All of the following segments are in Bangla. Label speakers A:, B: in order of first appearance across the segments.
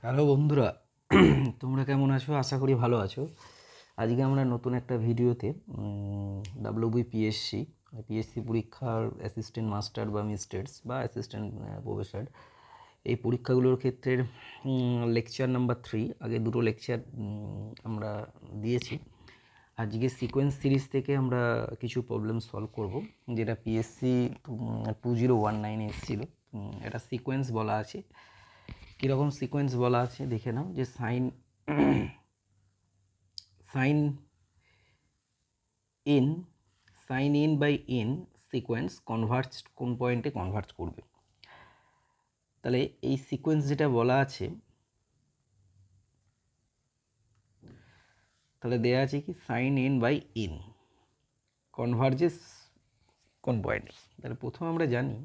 A: হ্যালো বন্ধুরা, তোমরা কেমন আছো? আশা করি ভালো আছো। আজকে আমরা নতুন একটা ভিডিওতে পিএসসি পরীক্ষার অ্যাসিস্ট্যান্ট মাস্টার বা মিস্টার্স বা অ্যাসিস্ট্যান্ট প্রফেসর এই পরীক্ষাগুলোর ক্ষেত্রে লেকচার নাম্বার 3 আগে দুটো লেকচার আমরা দিয়েছি। আজকে সিকোয়েন্স সিরিজ থেকে আমরা কিছু প্রবলেম সলভ করব, যেটা পিএসসি 2019 এসেছিলো। এটা সিকোয়েন্স বলা আছে। কীরকম সিকোয়েন্স বলা আছে দেখে নাও, যে sine in by n sequence converge কোন পয়েন্টে কনভার্জ করবে। তাহলে এই সিকোয়েন্স যেটা বলা আছে, তাহলে দেয়া আছে কি sine n by n converges কোন পয়েন্টে। তাহলে প্রথমে আমরা জানি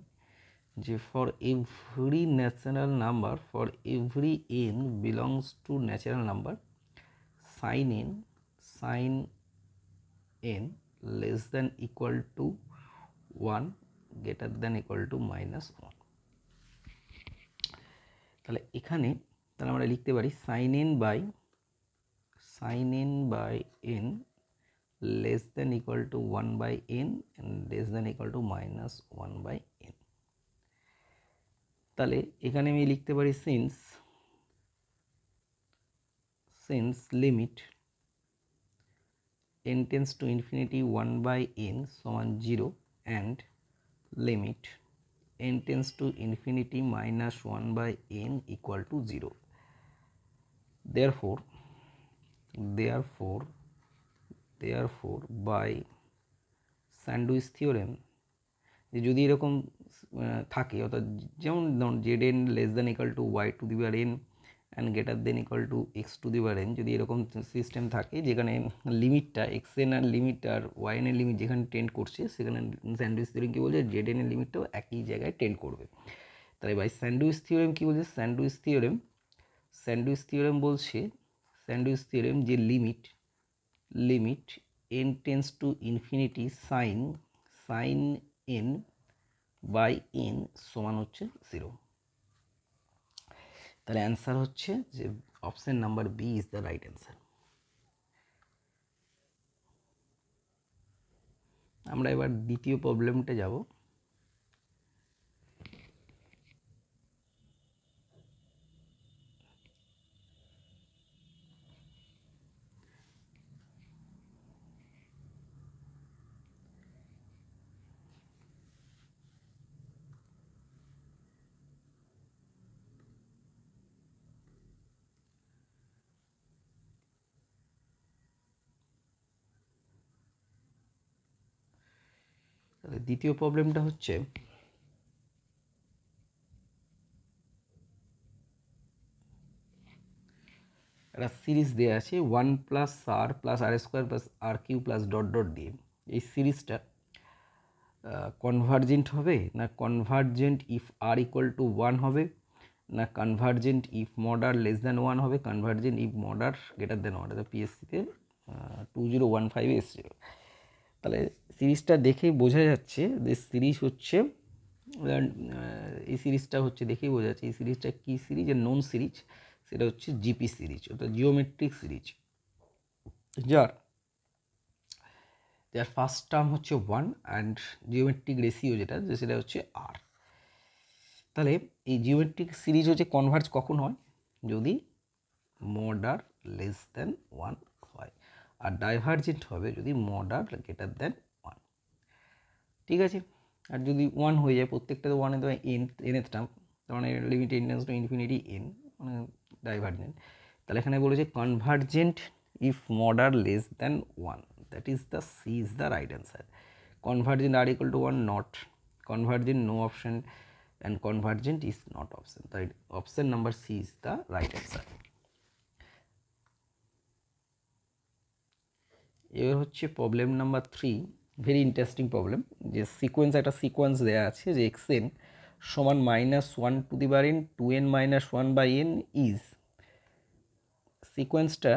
A: যে for every natural number, for every n belongs to natural number, sine n less than equal to 1 greater than equal to -1। তাহলে এখানে আমরা লিখতে পারি sine n by n less than equal to 1 by n less than equal to -1 by n. তাহলে এখানে আমি লিখতে পারি since limit n tends to infinity 1 by n সমান 0 and limit n tends to infinity -1 by n equal to 0. Therefore by sandwich theorem, যে যদি এরকম থাকে, অর্থাৎ যেমন ধরুন zn less than equal to y to the power n and greater then equal to x to the power n, যদি এরকম সিস্টেম থাকে যেখানে লিমিটটা xn আর লিমিট আর yn এর লিমিট যেখানে টেন্ড করছে, সেখানে স্যান্ডউইচ থিওরেম কী বলছে, zn এর লিমিটটাও একই জায়গায় টেন্ড করবে। তাহলে ভাই স্যান্ডউইচ থিওরেম কী বলছে, স্যান্ডউইচ থিওরেম বলছে যে limit n tends to infinity sine n by n সমান হচ্ছে 0। তাহলে অ্যান্সার হচ্ছে যে option number B is the right answer. আমরা এবার দ্বিতীয় প্রবলেমটা যাব। তাহলে দ্বিতীয় প্রবলেমটা হচ্ছে একটা সিরিজ দেওয়া আছে 1 plus r plus r square plus r cube plus dot dot দিয়ে। এই সিরিজটা কনভার্জেন্ট হবে না convergent if r equal to 1 হবে, না convergent if mod r less than 1 হবে, convergent if mod r greater than 1। এটা পিএসসিতে 2015 এসেছিল। তাহলে সিরিজটা দেখেই বোঝা যাচ্ছে যে সিরিজ হচ্ছে, এই সিরিজটা হচ্ছে দেখেই বোঝা যাচ্ছে এই সিরিজটা কী সিরিজ, এর নোন সিরিজ, সেটা হচ্ছে জিপি সিরিজ, অর্থাৎ জিওমেট্রিক সিরিজ, যার ফার্স্ট টার্ম হচ্ছে 1 অ্যান্ড জিওমেট্রিক রেশিও যেটা সেটা হচ্ছে আর। তাহলে এই জিওমেট্রিক সিরিজ হচ্ছে কনভার্জ কখন হয়, যদি মড আর লেস দ্যান 1 হয়, আর ডাইভার্জেন্ট হবে যদি মড আর গ্রেটার দ্যান 1। ঠিক আছে, আর যদি 1 হয়ে যায়, প্রত্যেকটা তো 1 nth টার্ম, তার মানে limit n tends to infinity n, মানে ডাইভার্জেন্ট। তাহলে এখানে বলেছে convergent if mod r less than 1, that is the C is the right answer. Convergent r equal to 1 not, convergent no option, and convergent is not option. The option number C is the right answer. এবার হচ্ছে problem number 3, very interesting problem. যে একটা সিকোয়েন্স দেওয়া আছে যে xn সমান -1 to the power n 2n - 1 by n is, সিকোয়েন্সটা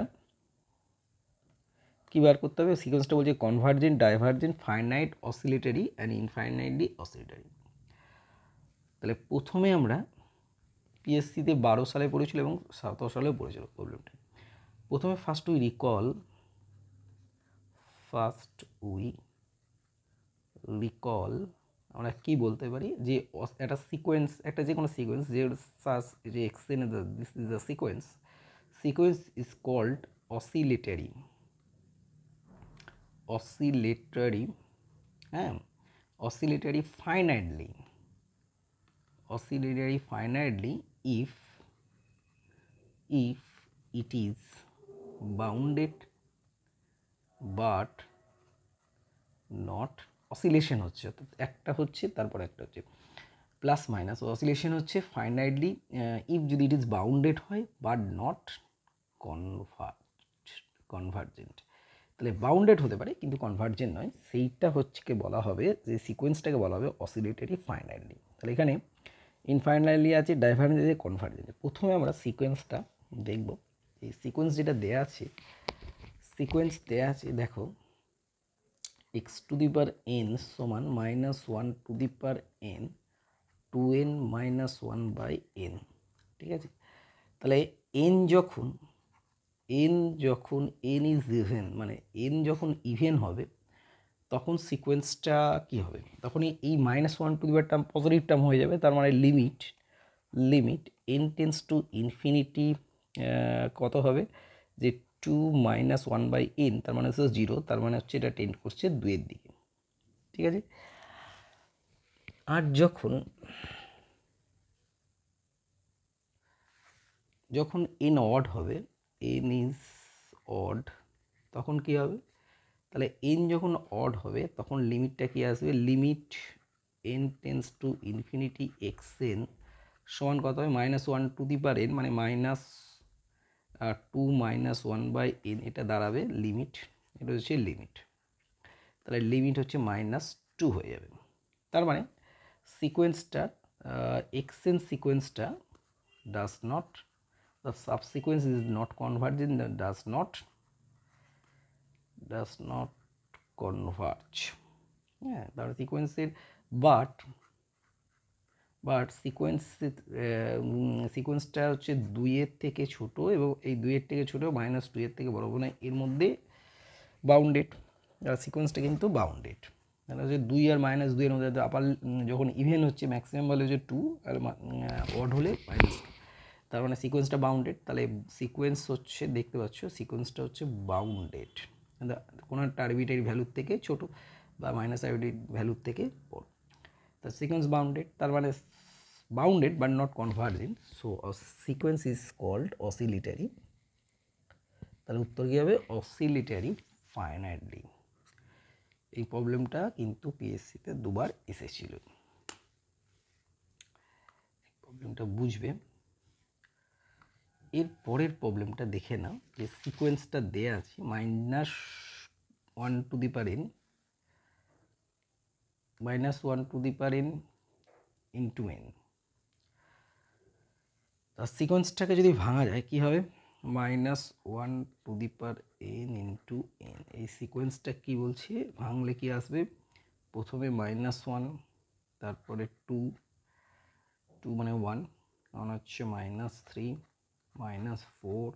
A: কী বার করতে হবে, সিকোয়েন্সটা বলছে convergent, divergent, finite, oscillatory and infinitely oscillatory. তাহলে প্রথমে আমরা পিএসসিতে 12 সালে পড়েছিল এবং 17 সালেও পড়েছিল প্রবলেমটা। প্রথমে ফার্স্ট উই রিকল আমরা কি বলতে পারি যে একটা সিকোয়েন্স, একটা যে কোনো সিকোয়েন্স যে x n this is the sequence is called oscillatory, হ্যাঁ, oscillatory finitely if it is bounded but not oscillation হচ্ছে, অর্থাৎ একটা হচ্ছে তারপর একটা হচ্ছে, প্লাস মাইনাস অসিলেশন হচ্ছে ফাইনাইটলি ইফ যদি ইট ইজ বাউন্ডেড হয় বাট নট কনভার্জেন্ট। তাহলে বাউন্ডেড হতে পারে কিন্তু কনভার্জেন্ট নয়, সেইটা হচ্ছে বলা হবে যে সিকোয়েন্সটাকে বলা হবে অসিলেটরি ফাইনাইটলি। তাহলে এখানে ইনফাইনাইটলি আছে, ডাইভারজেন্ট আছে, কনভার্জেন্ট। প্রথমে আমরা সিকোয়েন্সটা দেখব। এই সিকোয়েন্স যেটা দেয়া আছে, দেখো x to the power n সমান -1 to the power n 2n - 1 by n, ঠিক আছে। তাহলে n যখন n ইজ ইভেন, মানে n যখন ইভেন হবে তখন সিকোয়েন্সটা কি হবে, তখন এই -1 to the power term positive term হয়ে যাবে। তার মানে limit n tends to infinity কত হবে, যে 2 - 1 বাই n, তার মানে হচ্ছে 0, তার মানে হচ্ছে এটা টেন্ড করছে 2 এর দিকে, ঠিক আছে। আর যখন n অড হবে, n ইজ অড, তখন কি হবে, তাহলে n যখন অড হবে তখন লিমিটটা কি আসবে, limit n tends to infinity xn সমান কত হবে, -1 টু দি পাওয়ার n, মানে -2 - 1 বাই n, এটা দাঁড়াবে লিমিট, এটা হচ্ছে লিমিট। তাহলে লিমিট হচ্ছে -2 হয়ে যাবে। তার মানে সিকোয়েন্সটা xn সিকোয়েন্সটা does not, the subsequence is not convergent, does not converge, হ্যাঁ। তার সিকোয়েন্সের বাট সিকোয়েন্সটা হচ্ছে 2 এর থেকে ছোট এবং এই 2 এর থেকে ছোট -2 এর থেকে বড়, মানে এর মধ্যে বাউন্ডেড, সিকোয়েন্সটা কিন্তু বাউন্ডেড। তাহলে হচ্ছে 2 আর -2 এর মধ্যে আপার যখন ইভেন হচ্ছে ম্যাক্সিমাম ভ্যালু হচ্ছে 2 আর অড হলে -2, তার মানে সিকোয়েন্সটা বাউন্ডেড। তাহলে সিকোয়েন্স হচ্ছে দেখতে পাচ্ছ সিকোয়েন্সটা হচ্ছে বাউন্ডেড, কোনো একটা আরবিট্রারি ভ্যালুর থেকে ছোট বা আরবিট্রারি ভ্যালুর থেকে বড়। তা সিকোয়েন্স বাউন্ডেড, তার মানে bounded but not convergent, so sequence is called oscillatory. তাহলে উত্তর কী হবে, অসিলেটরি ফাইনাইটলি। এই প্রবলেমটা কিন্তু পিএসসিতে 2 বার এসেছিল, প্রবলেমটা বুঝবে। এর পরের প্রবলেমটা দেখে নাও, যে সিকোয়েন্সটা দেয়া আছে -1 to the power n -1 to the power n into n। তার সিকোয়েন্সটাকে যদি ভাঙা যায় কি হবে, -1 to the power n into n। এই সিকোয়েন্সটা কি বলছে, ভাঙলে কি আসবে, প্রথমে -1, তারপরে 2 মানে 1, কারণ হচ্ছে -3 -4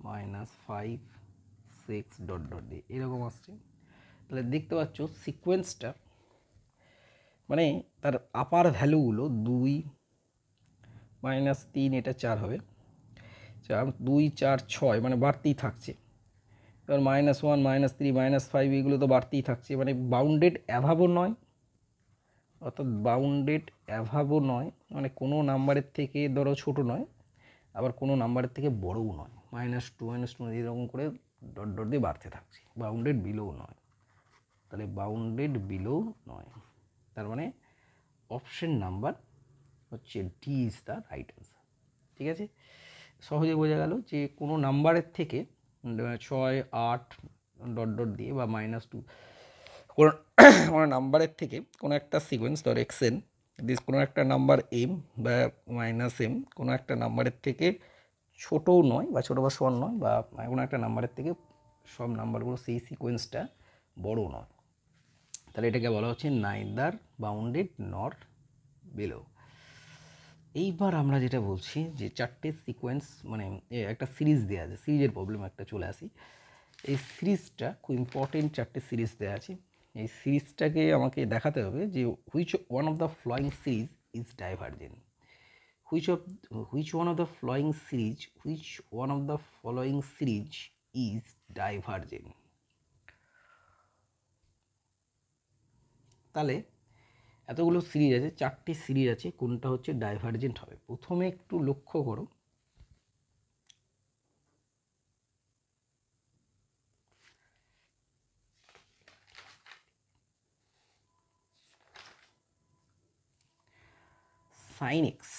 A: -5 6 ডট ডট দিয়ে এরকম আসছে। তাহলে দেখতে পাচ্ছ সিকোয়েন্সটা মানে তার আপার ভ্যালুগুলো 2 -3, এটা 4 হবে, 2 4 6 মানে বাড়তেই থাকছে। এবার -1 -3 -5 এগুলো তো বাড়তেই থাকছে, মানে বাউন্ডেড অ্যাভাবও নয়, অর্থাৎ বাউন্ডেড অ্যাভাবও নয়, মানে কোনো নাম্বারের থেকে ধরো ছোট নয়, আবার কোনো নাম্বারের থেকে বড়ও নয়, -2 এরকম করে ডট ডট দিয়ে বাড়তে থাকছে, বাউন্ডেড বিলোও নয়। তাহলে বাউন্ডেড বিলোও নয়, তার মানে অপশন নাম্বার হচ্ছে D is the right answer, ঠিক আছে। সহজে বোঝা গেল যে কোনো নাম্বারের থেকে 6 8 ডট ডট দিয়ে বা -2 কোনো নাম্বারের থেকে কোনো একটা সিকোয়েন্স, ধর xn দিস কোনো একটা নাম্বার m বা -m, কোনো একটা নাম্বারের থেকে ছোটও নয় বা ছোটো বা সমান নয়, বা কোনো একটা নাম্বারের থেকে সব নাম্বারগুলো সেই সিকোয়েন্সটা বড় নয়, তাহলে এটাকে বলা হচ্ছে নাইদার বাউন্ডেড নর বিলো। এইবার আমরা যেটা বলছি যে চারটে সিকোয়েন্স মানে একটা সিরিজ দেওয়া আছে, সিরিজের প্রবলেম একটা চলে আসি। এই সিরিজটা খুব ইম্পর্টেন্ট, চারটে সিরিজ দেওয়া আছে। এই সিরিজটাকে আমাকে দেখাতে হবে যে which one of the following series is divergent, which one of the following series is divergent। তাহলে এতগুলো সিরিজ আছে, চারটি সিরিজ আছে, কোনটা হচ্ছে ডাইভার্জেন্ট হবে? প্রথমে একটু লক্ষ্য করো, সাইন এক্স।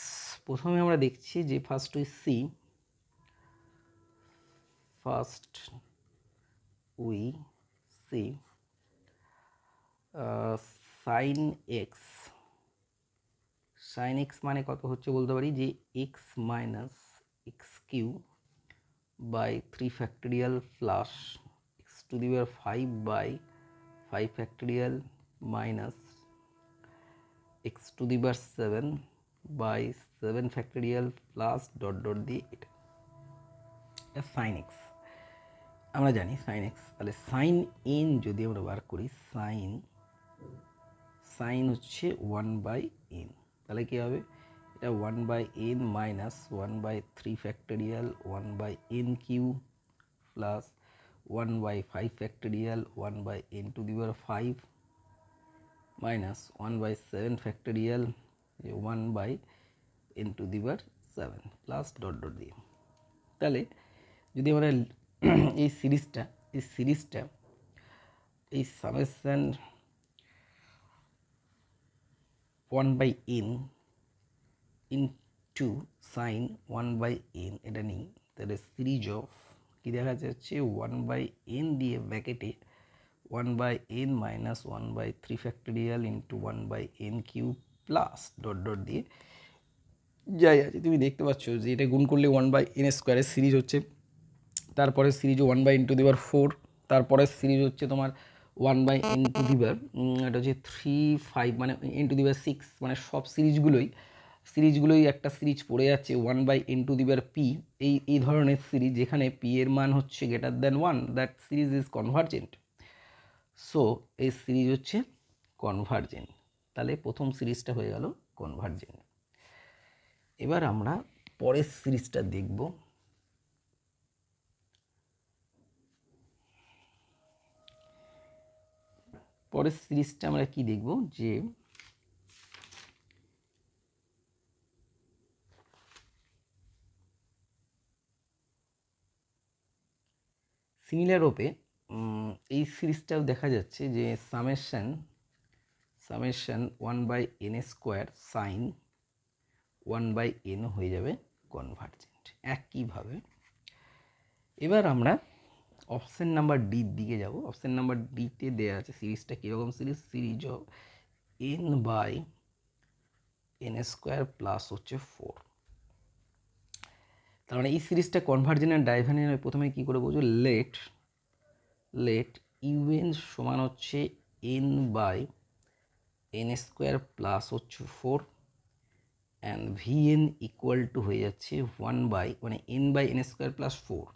A: প্রথমে আমরা দেখছি যে first we see sine x. Sine x মানে কত হচ্ছে বলতে পারি যে x minus x cube by 3 factorial plus x to the power 5 by 5 factorial minus x to the power 7 by 7 factorial plus dot dot দিয়ে এটা সাইন এক্স। আমরা জানি সাইন এক্স, তাহলে সাইন এন যদি আমরা বার করি, সাইন হচ্ছে 1/n, তাহলে কী হবে? এটা 1/n minus 1/3 factorial 1/n cube plus 1/5 factorial 1/n to the power 5 minus 1/7 factorial 1/n to the power 7 plus dot dot দিয়ে। তাহলে যদি আমরা এই সিরিজটা এই summation 1/n into sign 1/n এটা নিই, তাহলে সিরিজ অফ কী দেখা যাচ্ছে 1/n দিয়ে ব্র্যাকেটে 1/n minus 1/3 factorial into 1/n cube plus dot dot দিয়ে যাই আছে। তুমি দেখতে পাচ্ছ যে এটা গুণ করলে 1/n স্কোয়ারের সিরিজ হচ্ছে, তারপরে series 1/n to the power 4, তারপরে সিরিজ হচ্ছে তোমার 1/n টু দি পাওয়ার এটা হচ্ছে 3 5 মানে n টু দি পাওয়ার 6, মানে সব সিরিজগুলোই একটা সিরিজ পড়ে যাচ্ছে 1/n to the power p। এই ধরনের সিরিজ যেখানে p এর মান হচ্ছে greater than 1, that series is convergent. So এই সিরিজ হচ্ছে কনভার্জেন্ট। তাহলে প্রথম সিরিজটা হয়ে গেল কনভার্জেন্ট। এবার আমরা পরের সিরিজটা দেখব। পরের সিরিজটা আমরা কি দেখব যে সিমিলার রূপে এই সিরিজটাও দেখা যাচ্ছে যে summation 1/n square sine 1/n হয়ে যাবে কনভার্জেন্ট একইভাবে। এবার আমরা অপশন নাম্বার ডির দিকে যাব। অপশন নাম্বার ডিতে দেওয়া আছে সিরিজটা কীরকম series of n/n square plus হচ্ছে 4। তার মানে এই সিরিজটা কনভার্জেন্ট আর ডাইভার্জেন্ট প্রথমে কী করে বুঝবো? লেট ইউএন সমান হচ্ছে n/n স্কোয়ার প্লাস হচ্ছে 4 অ্যান্ড ভিএন ইকুয়াল টু হয়ে যাচ্ছে মানে n/n স্কোয়ার প্লাস 4,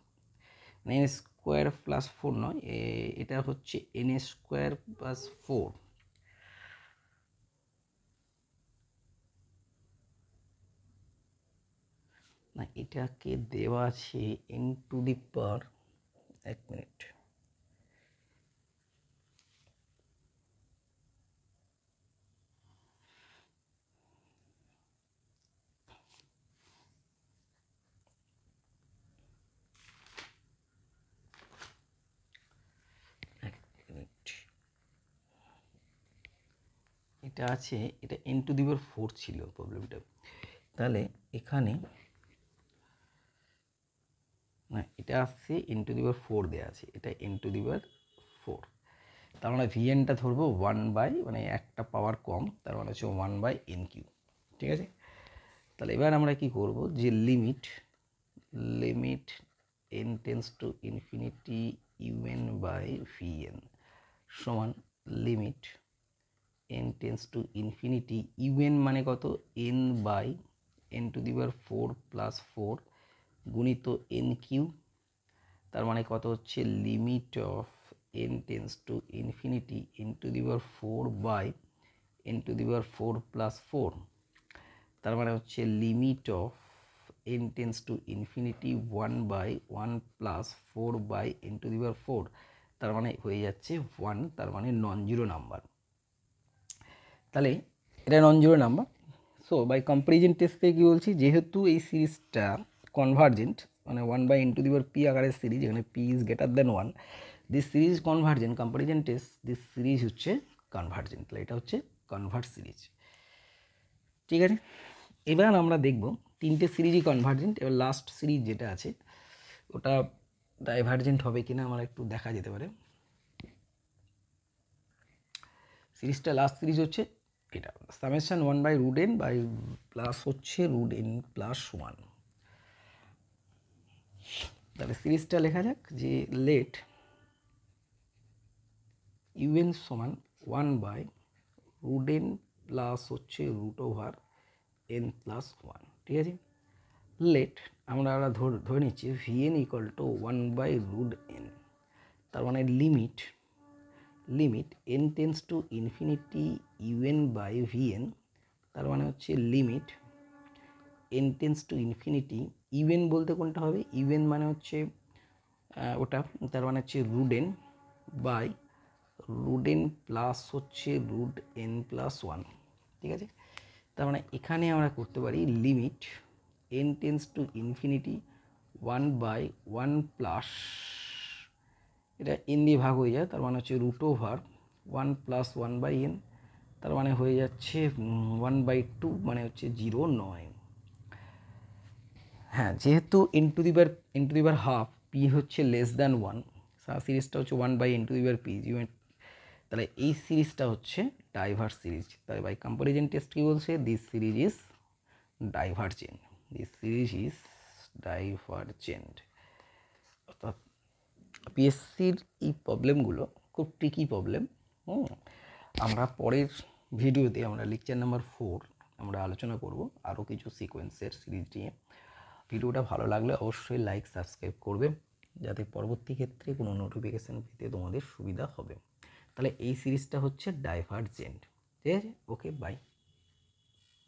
A: মানে n স্কোয়ার প্লাস 4 নয়, এটা হচ্ছে n স্কোয়ার প্লাস 4। না, এটাকে দেওয়া আছে n টু দি পাওয়ার, এক মিনিট, এটা আছে, এটা n টু দি পাওয়ার 4 ছিল প্রবলেমটা। তাহলে এখানে না, এটা আসছে n টু দি পাওয়ার 4 দেওয়া আছে, এটা n টু দি পাওয়ার 4। তার মানে ভিএনটা ধরবো 1 মানে একটা পাওয়ার কম, তার মানে হচ্ছে 1/n কিউ। ঠিক আছে, তাহলে এবার আমরা কি করব যে limit n tends to infinity un/vn সমান limit n tends to infinity un মানে কত? n/n n to the power 4 plus 4 গুণিত এন কিউ, তার মানে কত হচ্ছে limit of n tends to infinity n to the power 4 by n to the power 4 plus 4, তার মানে হচ্ছে limit of n tends to infinity 1 by 1 plus 4 by n to the power 4, তার মানে হয়ে যাচ্ছে 1, তার মানে নন জিরো নাম্বার। তাহলে এটা non zero number. So by comparison test থেকে কী বলছি, যেহেতু এই সিরিজটা কনভার্জেন্ট, মানে 1 by n to the power p আকারের সিরিজ, এখানে p is greater then 1, this series convergent, comparison test this series হচ্ছে কনভার্জেন্ট। তাহলে এটা হচ্ছে কনভার্ট সিরিজ। ঠিক আছে, এবার আমরা দেখব তিনটে সিরিজই কনভার্জেন্ট। এবার লাস্ট সিরিজ যেটা আছে ওটা ডাইভার্জেন্ট হবে কিনা আমার একটু দেখা যেতে পারে। সিরিজটা লাস্ট সিরিজ হচ্ছে এটা, summation 1 by root n by plus হচ্ছে রুট এন প্লাস 1। তাহলে সিরিজটা লেখা যাক যে লেট ইউএন সমান 1 বাই রুট এন প্লাস হচ্ছে রুট ওভার এন প্লাস 1। ঠিক আছে, লেট আমরা ধরে নিচ্ছি VN equal to 1 by root n, তার মানে limit n tends to infinity UN by VN, তার মানে হচ্ছে limit n tends to infinity, UN বলতে কোনটা হবে, ইউএন মানে হচ্ছে ওটা, তার মানে হচ্ছে root n by root n plus হচ্ছে রুট এন প্লাস 1। ঠিক আছে, তার মানে এখানে আমরা করতে পারি limit n tends to infinity 1 by 1 plus, এটা এন দিয়ে ভাগ হয়ে যায়, তার মানে হচ্ছে root over 1 plus 1 by n, তার মানে হয়ে যাচ্ছে 1 বাই 2, মানে হচ্ছে 0 নয়। হ্যাঁ, যেহেতু n to the power half p হচ্ছে লেস দ্যান 1, সিরিজটা হচ্ছে 1 by n to the power p, তাহলে এই সিরিজটা হচ্ছে ডাইভার্স সিরিজ। তাই বাই কম্পারিজন টেস্ট কি বলছে, দিস সিরিজ ইজ ডাইভার্জেন্ট, অর্থাৎ পিএসসির এই প্রবলেমগুলো খুব ট্রিকি প্রবলেম। আমরা পরের ভিডিওতে আমরা লেকচার নাম্বার 4 আমরা আলোচনা করব আরও কিছু সিকোয়েন্সের সিরিজ নিয়ে। ভিডিওটা ভালো লাগলে অবশ্যই লাইক সাবস্ক্রাইব করবে, যাতে পরবর্তী ক্ষেত্রে কোনো নোটিফিকেশান পেতে তোমাদের সুবিধা হবে। তাহলে এই সিরিজটা হচ্ছে ডাইভার্জেন্ট। ঠিক আছে, ওকে, বাই।